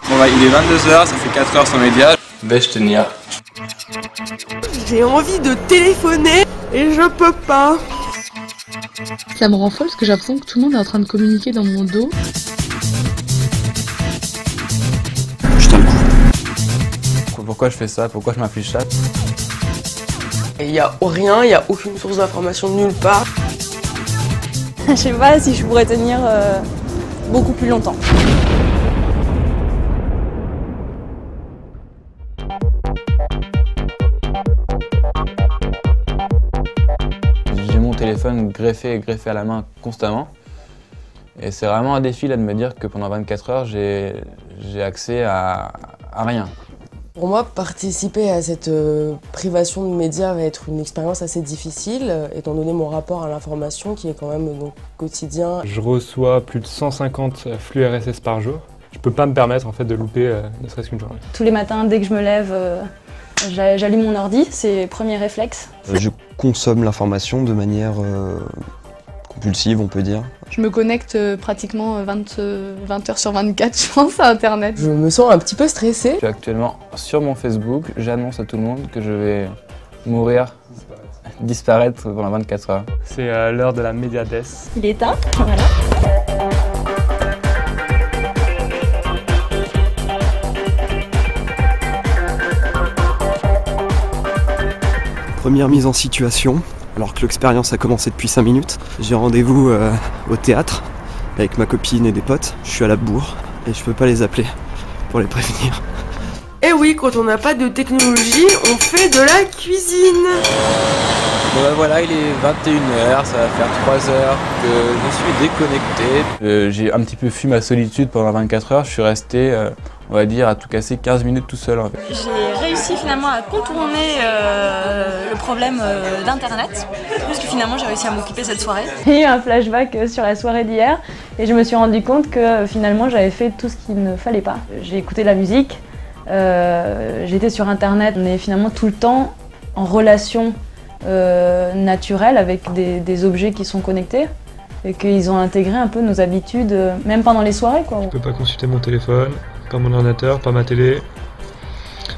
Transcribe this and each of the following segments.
Bon bah il est 22h, ça fait 4 heures sans média. Vais-je tenir? J'ai envie de téléphoner et je peux pas. Ça me rend folle parce que j'ai l'impression que tout le monde est en train de communiquer dans mon dos. Je tiens le coup. Pourquoi je fais ça? Pourquoi je m'affiche ça? Il y a rien, il y a aucune source d'information nulle part. Je sais pas si je pourrais tenir beaucoup plus longtemps. J'ai mon téléphone greffé à la main constamment. Et c'est vraiment un défi là de me dire que pendant 24 heures, j'ai accès à rien. Pour moi, participer à cette privation de médias va être une expérience assez difficile, étant donné mon rapport à l'information qui est quand même donc, quotidien. Je reçois plus de 150 flux RSS par jour. Je peux pas me permettre en fait de louper ne serait-ce qu'une journée. Tous les matins, dès que je me lève, j'allume mon ordi, c'est le premier réflexe. Je consomme l'information de manière compulsive, on peut dire. Je me connecte pratiquement 20 heures sur 24, je pense, à Internet. Je me sens un petit peu stressée. Je suis actuellement sur mon Facebook, j'annonce à tout le monde que je vais mourir, disparaître pendant 24 heures. C'est l'heure de la médiadesse. Il est éteint, voilà. Première mise en situation, alors que l'expérience a commencé depuis 5 minutes. J'ai rendez-vous au théâtre avec ma copine et des potes. Je suis à la bourre et je peux pas les appeler pour les prévenir. Et oui, quand on n'a pas de technologie, on fait de la cuisine. Bon bah voilà, il est 21h, ça va faire 3 heures que je suis déconnecté. J'ai un petit peu fui ma solitude pendant 24 heures, je suis resté, on va dire, à tout casser 15 minutes tout seul en fait. J'ai réussi finalement à contourner le problème d'internet, puisque finalement j'ai réussi à m'occuper cette soirée. J'ai eu un flashback sur la soirée d'hier et je me suis rendu compte que finalement j'avais fait tout ce qu'il ne fallait pas. J'ai écouté de la musique, j'étais sur internet, on est finalement tout le temps en relation naturelle avec des objets qui sont connectés et qu'ils ont intégré un peu nos habitudes, même pendant les soirées quoi. Je peux pas consulter mon téléphone, pas mon ordinateur, pas ma télé.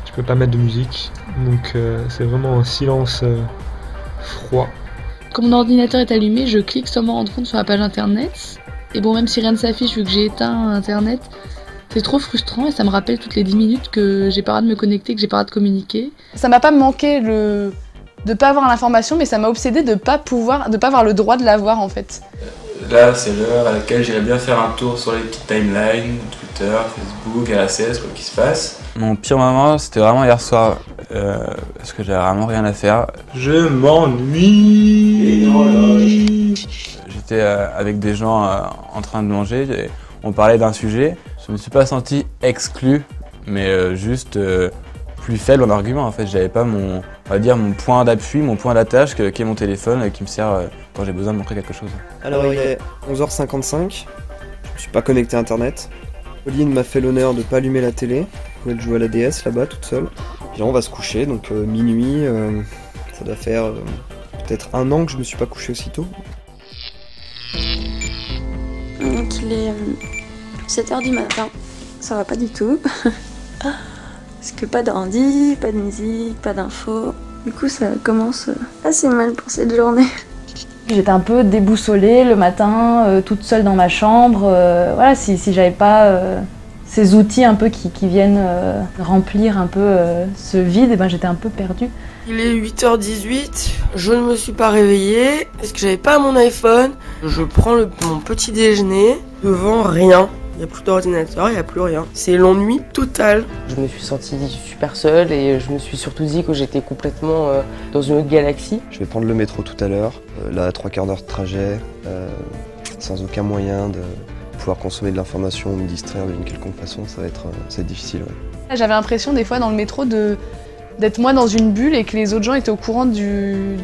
Je peux pas mettre de musique, donc c'est vraiment un silence froid. Quand mon ordinateur est allumé, je clique sans m'en rendre compte sur la page internet. Et bon, même si rien ne s'affiche vu que j'ai éteint internet, c'est trop frustrant et ça me rappelle toutes les 10 minutes que j'ai pas le droit de me connecter, que j'ai pas le droit de communiquer. Ça m'a pas manqué de pas avoir l'information, mais ça m'a obsédé de pas avoir le droit de l'avoir en fait. Là, c'est l'heure à laquelle j'irais bien faire un tour sur les petites timelines, Twitter, Facebook, RSS, quoi qu'il se passe. Mon pire moment, c'était vraiment hier soir, parce que j'avais vraiment rien à faire. Je m'ennuie. J'étais avec des gens en train de manger, et on parlait d'un sujet. Je me suis pas senti exclu, mais juste plus faible en argument en fait. J'avais pas mon point d'appui, mon point d'attache qui est mon téléphone qui me sert quand j'ai besoin de montrer quelque chose. Alors il est 11h55, je suis pas connecté à internet. Pauline m'a fait l'honneur de pas allumer la télé, elle joue à la DS là-bas toute seule. Puis là on va se coucher, donc minuit, ça doit faire peut-être 1 an que je me suis pas couché aussitôt. Donc il est 7h du matin, ça va pas du tout. Parce que pas de rendi, pas de musique, pas d'infos. Du coup ça commence assez mal pour cette journée. J'étais un peu déboussolée le matin, toute seule dans ma chambre. Voilà, si j'avais pas ces outils un peu qui viennent remplir un peu ce vide, et ben j'étais un peu perdue. Il est 8h18, je ne me suis pas réveillée parce que j'avais pas mon iPhone. Je prends mon petit déjeuner, devant rien. Il n'y a plus d'ordinateur, il n'y a plus rien. C'est l'ennui total. Je me suis sentie super seule et je me suis surtout dit que j'étais complètement dans une autre galaxie. Je vais prendre le métro tout à l'heure, là 3/4 d'heure de trajet, sans aucun moyen de pouvoir consommer de l'information ou me distraire d'une quelconque façon, ça va être difficile. Ouais. J'avais l'impression des fois dans le métro d'être moi dans une bulle et que les autres gens étaient au courant du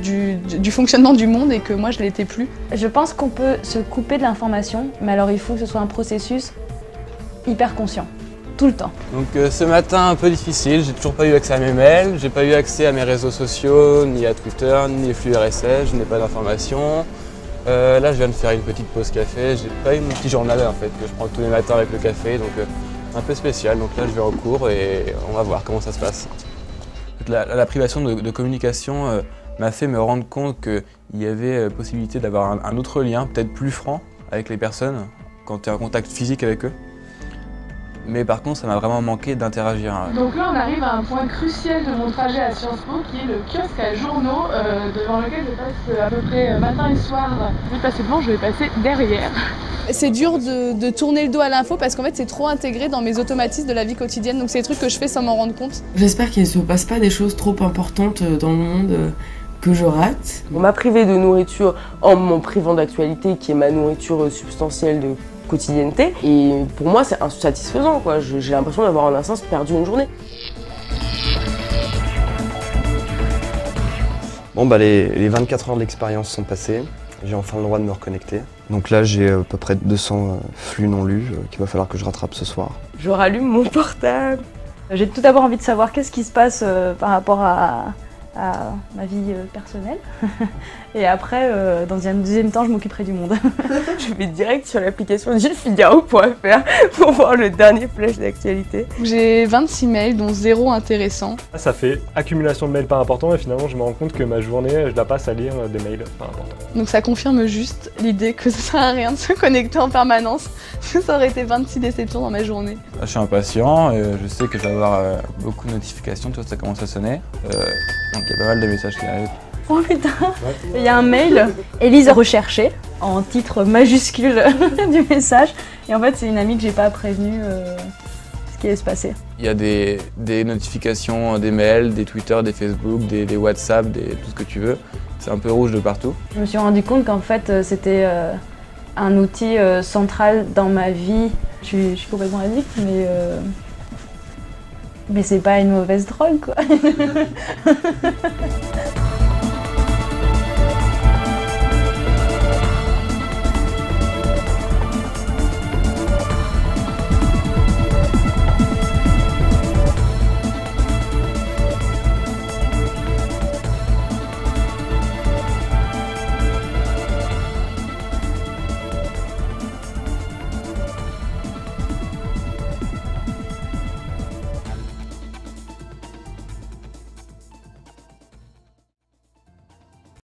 fonctionnement du monde et que moi je l'étais plus. Je pense qu'on peut se couper de l'information, mais alors il faut que ce soit un processus hyper conscient, tout le temps. Donc ce matin un peu difficile, j'ai toujours pas eu accès à mes mails, j'ai pas eu accès à mes réseaux sociaux, ni à Twitter, ni les flux RSS, je n'ai pas d'informations. Là, je viens de faire une petite pause café. J'ai pas eu mon petit journal en fait que je prends tous les matins avec le café, donc un peu spécial. Donc là, je vais en cours et on va voir comment ça se passe. La privation de communication m'a fait me rendre compte qu'il y avait possibilité d'avoir un autre lien, peut-être plus franc, avec les personnes quand tu es en contact physique avec eux. Mais par contre, ça m'a vraiment manqué d'interagir. Donc là, on arrive à un point crucial de mon trajet à Sciences Po, qui est le kiosque à journaux, devant lequel je passe à peu près matin et soir. Je vais passer devant, je vais passer derrière. C'est dur de tourner le dos à l'info parce qu'en fait, c'est trop intégré dans mes automatismes de la vie quotidienne. Donc c'est des trucs que je fais sans m'en rendre compte. J'espère qu'il ne se passe pas des choses trop importantes dans le monde que je rate. On m'a privé de nourriture en m'en privant d'actualité, qui est ma nourriture substantielle de quotidienneté. Et pour moi, c'est insatisfaisant, quoi. J'ai l'impression d'avoir en un sens perdu une journée. Bon bah les 24 heures de l'expérience sont passées. J'ai enfin le droit de me reconnecter. Donc là, j'ai à peu près 200 flux non lus qu'il va falloir que je rattrape ce soir. Je rallume mon portable. J'ai tout d'abord envie de savoir qu'est-ce qui se passe par rapport à ma vie personnelle. Et après, dans un deuxième temps, je m'occuperai du monde. Je vais direct sur l'application gilfigaro.fr pour voir le dernier flash d'actualité. J'ai 26 mails, dont 0 intéressant. Ça fait accumulation de mails pas importants et finalement je me rends compte que ma journée, je la passe à lire des mails pas importants. Donc ça confirme juste l'idée que ça sert à rien de se connecter en permanence. Ça aurait été 26 déceptions dans ma journée. Là, je suis impatient, je sais que je vais avoir beaucoup de notifications, tu vois, ça commence à sonner. Donc il y a pas mal de messages qui arrivent. Oh putain, il y a un mail, Élise recherchée, en titre majuscule du message. Et en fait, c'est une amie que j'ai pas prévenue ce qui allait se passer. Il y a des notifications, des mails, des Twitter, des Facebook, des WhatsApp, tout ce que tu veux. C'est un peu rouge de partout. Je me suis rendu compte qu'en fait, c'était un outil central dans ma vie. Je suis complètement addict, mais c'est pas une mauvaise drogue, quoi.